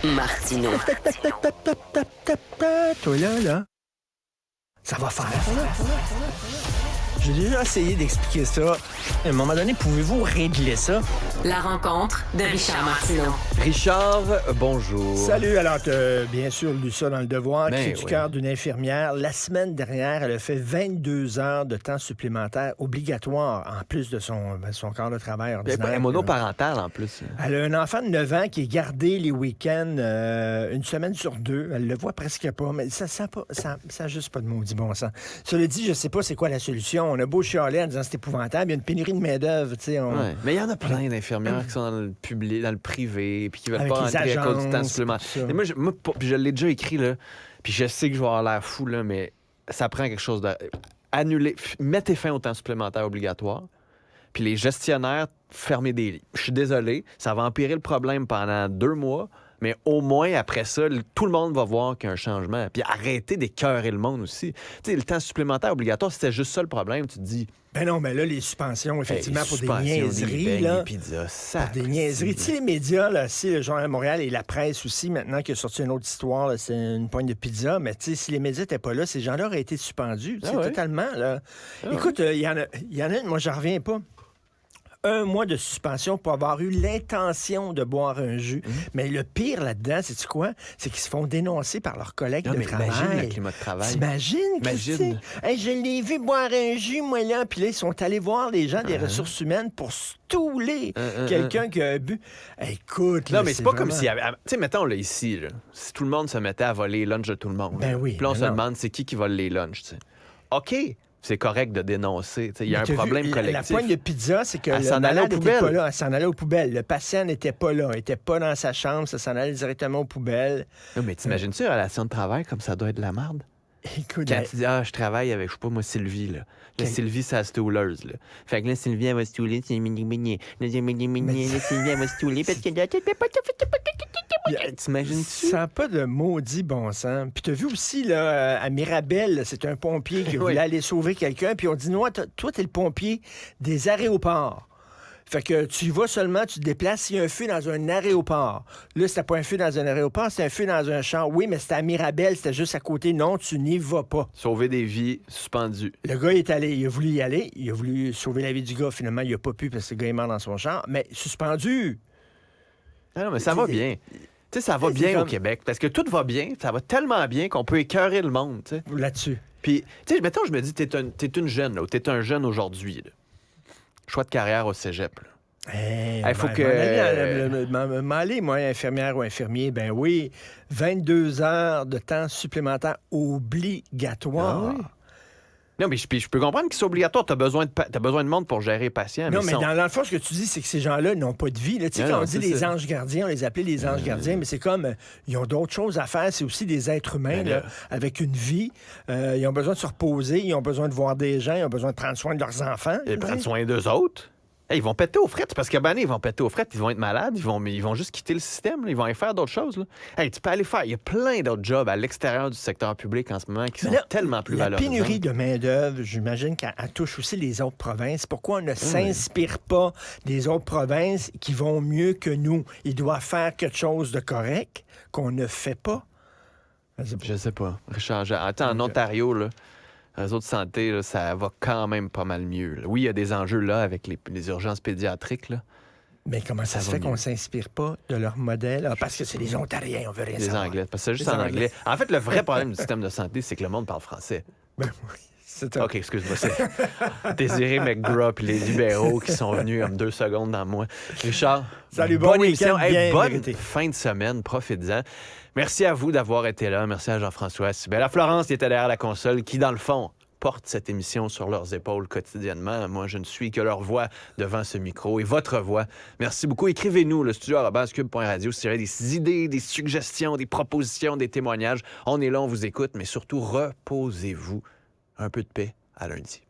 Martineau. Toi là, ça va faire. J'ai déjà essayé d'expliquer ça. À un moment donné, pouvez-vous régler ça? La rencontre de Richard Martineau. Richard, bonjour. Salut, alors t'as bien sûr lu ça dans Le Devoir, Ben cri du oui. cœur d'une infirmière. La semaine dernière, elle a fait 22 heures de temps supplémentaire obligatoire, en plus de son corps de travail Elle ordinaire. est monoparentale en plus. Elle a un enfant de 9 ans qui est gardé les week-ends une semaine sur deux. Elle le voit presque pas, mais ça a juste pas de maudit bon sens. Cela dit, je sais pas c'est quoi la solution. On a beau chialer en disant c'est épouvantable, il y a une pénurie de main-d'œuvre, tu sais. Ouais. Mais il y en a plein d'infirmières qui sont dans le public, dans le privé, puis qui veulent Avec pas les rentrer à cause du temps agences, supplémentaire. tout ça. Et moi, puis je l'ai déjà écrit, là, puis je sais que je vais avoir l'air fou, là, mais ça prend quelque chose de... Annuler, mettez fin au temps supplémentaire obligatoire, puis les gestionnaires, fermez des lits. Je suis désolé, ça va empirer le problème pendant 2 mois, mais au moins, après ça, tout le monde va voir qu'il y a un changement. Puis arrêtez d'écœurer le monde aussi. Tu sais, le temps supplémentaire obligatoire, c'était juste ça le problème. Tu te dis... Ben non, mais là, les suspensions, effectivement, pour des suspensions, niaiseries, des là. beignes, des pizzas, Pour des niaiseries. Tu sais, les médias, là, si le Journal de Montréal et la presse aussi, maintenant qui a sorti une autre histoire, là, c'est une poigne de pizza, mais tu sais, si les médias n'étaient pas là, ces gens-là auraient été suspendus, tu sais, ouais. totalement, là. Écoute, il y en a une, moi, j'en reviens pas. 1 mois de suspension pour avoir eu l'intention de boire un jus. Mais le pire là-dedans, c'est quoi? C'est qu'ils se font dénoncer par leurs collègues de travail. Imagine le climat de travail. T'imagines, Christy? Hey, je l'ai vu boire un jus, moi, là. Puis là, ils sont allés voir les gens des ressources humaines pour stouler quelqu'un qui a bu. Écoute, Non, là, mais c'est pas vraiment... comme si... Tu sais, mettons, là, ici, là, si tout le monde se mettait à voler les lunchs de tout le monde. Ben là, oui, Puis là, on ben se non. demande c'est qui vole les lunchs, tu sais. OK, c'est correct de dénoncer. Tu sais, il y a Mais un t'as problème vu, collectif. La poigne de pizza, c'est que Elle le s'en allait aux malade n'était poubelles. pas là. Elle s'en allait aux poubelles. Le patient n'était pas là. Il n'était pas dans sa chambre. Ça s'en allait directement aux poubelles. Non, mais t'imagines-tu la relation de travail comme ça doit être de la merde? Écoute, Quand tu dis, je travaille avec, je sais pas moi, Sylvie, là. Là, Quel- Sylvie, c'est la stouleuse, là. Fait que là, Sylvie, elle va stouler, c'est mini-mini. Là, Sylvie, elle va stouler parce que là, t'imagines-tu? ça n'a pas de maudit bon sens. Puis t'as vu aussi, là, à Mirabel, là, c'est un pompier qui voulait aller sauver quelqu'un. Puis on dit, non, toi, t'es le pompier des aéroports. Fait que tu y vas seulement, tu te déplaces s'il y a un feu dans un aéroport. Là, c'était pas un feu dans un aéroport, c'était un feu dans un champ. Oui, mais c'était à Mirabel, c'était juste à côté. Non, tu n'y vas pas. Sauver des vies, suspendu. Le gars est allé, il a voulu y aller, il a voulu sauver la vie du gars. Finalement, il a pas pu parce que le gars est mort dans son champ. Mais suspendu. Ah non, mais ça va bien. Tu sais, ça va C'est bien comme- au Québec, parce que tout va bien, ça va tellement bien qu'on peut écœurer le monde, tu sais. Là-dessus. Puis, tu sais, mettons, je me dis, t'es une jeune, là, ou t'es un jeune aujourd'hui, là. Choix de carrière au cégep, là. Il faut que- M'aller, moi, infirmière ou infirmier, ben oui, 22 heures de temps supplémentaire obligatoire. Ah oui. Non, mais je peux comprendre que c'est obligatoire. T'as besoin de monde pour gérer les patients. Non, mais ils sont- dans le fond, ce que tu dis, c'est que ces gens-là n'ont pas de vie. Là. Tu sais, Non, quand non, on dit c'est les ça. anges gardiens, on les appelait les anges gardiens, mais c'est comme, ils ont d'autres choses à faire. C'est aussi des êtres humains, Ben là, là. avec une vie. Ils ont besoin de se reposer, ils ont besoin de voir des gens, ils ont besoin de prendre soin de leurs enfants. Ils prennent soin d'eux autres. Hey, ils vont péter aux frettes, parce que ils vont péter aux frettes, ils vont être malades, ils vont juste quitter le système, là, ils vont aller faire d'autres choses. Là. Hey, tu peux aller faire. Il y a plein d'autres jobs à l'extérieur du secteur public en ce moment qui sont Mais là, tellement plus la valorisants. pénurie de main-d'œuvre, j'imagine qu'elle touche aussi les autres provinces. Pourquoi on ne s'inspire pas des autres provinces qui vont mieux que nous? Ils doivent faire quelque chose de correct qu'on ne fait pas. Je sais pas. Richard, attends, en Ontario, là, réseau de santé, là, ça va quand même pas mal mieux. Là. Oui, il y a des enjeux là avec les urgences pédiatriques, là. Mais comment ça Ça se va fait qu'on mieux. ne s'inspire pas de leur modèle? Ah, parce que c'est les Ontariens, on veut rien Les savoir. Anglais. Parce que c'est juste Les en Anglais. anglais. En fait, le vrai problème du système de santé, c'est que le monde parle français. Ben oui, c'est un... OK, excuse-moi. C'est Désiré McGraw et les libéraux qui sont venus comme 2 secondes dans moi. Richard, Salut, bon bonne week-end, émission. Hey, bien bonne mérité. fin de semaine. Profites-en. Merci à vous d'avoir été là. Merci à Jean-François Sybelle. À Florence qui était derrière la console, qui, dans le fond, porte cette émission sur leurs épaules quotidiennement. Moi, je ne suis que leur voix devant ce micro et votre voix. Merci beaucoup. Écrivez-nous, le studio@cube.radio, si vous avez des idées, des suggestions, des propositions, des témoignages. On est là, on vous écoute, mais surtout, reposez-vous. Un peu de paix. À lundi.